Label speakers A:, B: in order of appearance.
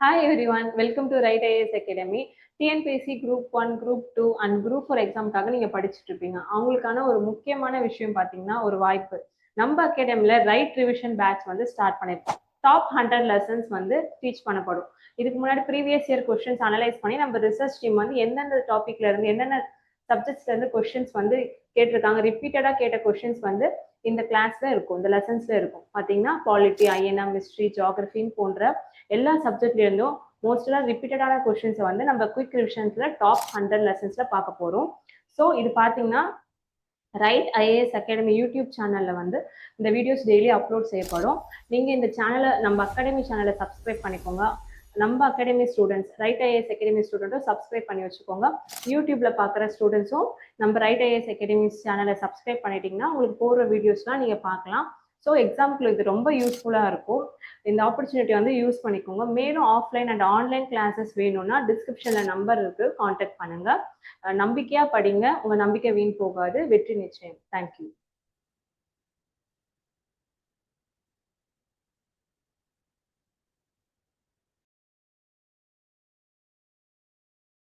A: Hi everyone, welcome to Right IAS Academy. TNPSC group 1, group 2 and group 4 எக்ஸாமுக்காக நீங்க படிச்சுட்டு இருப்பீங்க. அவங்களுக்கான ஒரு முக்கியமான விஷயம் பார்த்தீங்கன்னா ஒரு வாய்ப்பு. நம்ம அகாடமில ரைட் ரிவிஷன் பேட்ச் வந்து ஸ்டார்ட் பண்ணிருக்கோம். டாப் 100 லெசன்ஸ் வந்து டீச் பண்ணப்படும். இதுக்கு முன்னாடி ப்ரீவியஸ் இயர் கொஸ்டின்ஸ் அனலைஸ் பண்ணி நம்ம ரிசர்ச் டீம் வந்து எந்தெந்த டாபிக்ல இருந்து என்னென்ன சப்ஜெக்ட்ஸ்ல இருந்து கொஸ்டின்ஸ் வந்து கேட்டிருக்காங்க. ரிப்பீட்டடா கேட்ட கொஸ்டின்ஸ் வந்து இந்த கிளாஸ்ல இருக்கும், இந்த லெசன்ஸ்ல இருக்கும். பாத்தீங்கன்னா பாலிட்டி, ஐஎன்எம், ஹிஸ்ட்ரி, ஜியாகிரபின்னு போன்ற எல்லா சப்ஜெக்ட்ல இருந்தும் மோஸ்டா ரிப்பீட்டடான கொஸ்டின்ஸை வந்து நம்ம குயிக் ரிவிஷன்ஸ்ல டாப் 100 லெசன்ஸ்ல பார்க்க போறோம். ஸோ இது பாத்தீங்கன்னா ரைட் ஐஏஎஸ் அகாடமி யூடியூப் சேனல்ல வந்து இந்த வீடியோஸ் டெய்லி அப்லோட் செய்யப்படும். நீங்க இந்த சேனலை நம்ம அகாடமி சேனலை சப்ஸ்கிரைப் பண்ணிக்கோங்க. நம்ம academy students, Right IAS Academy ஸ்டூடெண்ட்டும் சப்ஸ்கிரைப் பண்ணி வச்சுக்கோங்க. யூடியூப்ல பார்க்குற ஸ்டூடெண்ட்ஸும் நம்ம ரைட் ஐஏஎஸ் அகாடமி சேனலை சப்ஸ்கிரைப் பண்ணிட்டீங்கன்னா உங்களுக்கு போகிற வீடியோஸ்லாம் நீங்க பார்க்கலாம். ஸோ எக்ஸாம்பிள் இது ரொம்ப யூஸ்ஃபுல்லாக இருக்கும். இந்த ஆப்பர்ச்சுனிட்டி வந்து யூஸ் பண்ணிக்கோங்க. மேலும் ஆஃப்லைன் அண்ட் ஆன்லைன் கிளாஸஸ் வேணும்னா டிஸ்கிரிப்ஷன்ல நம்பர் இருக்கு, கான்டாக்ட் பண்ணுங்க. நம்பிக்கையா படிங்க, உங்க நம்பிக்கை வீண் போகாது. வெற்றி நிச்சயம். தேங்க்யூ.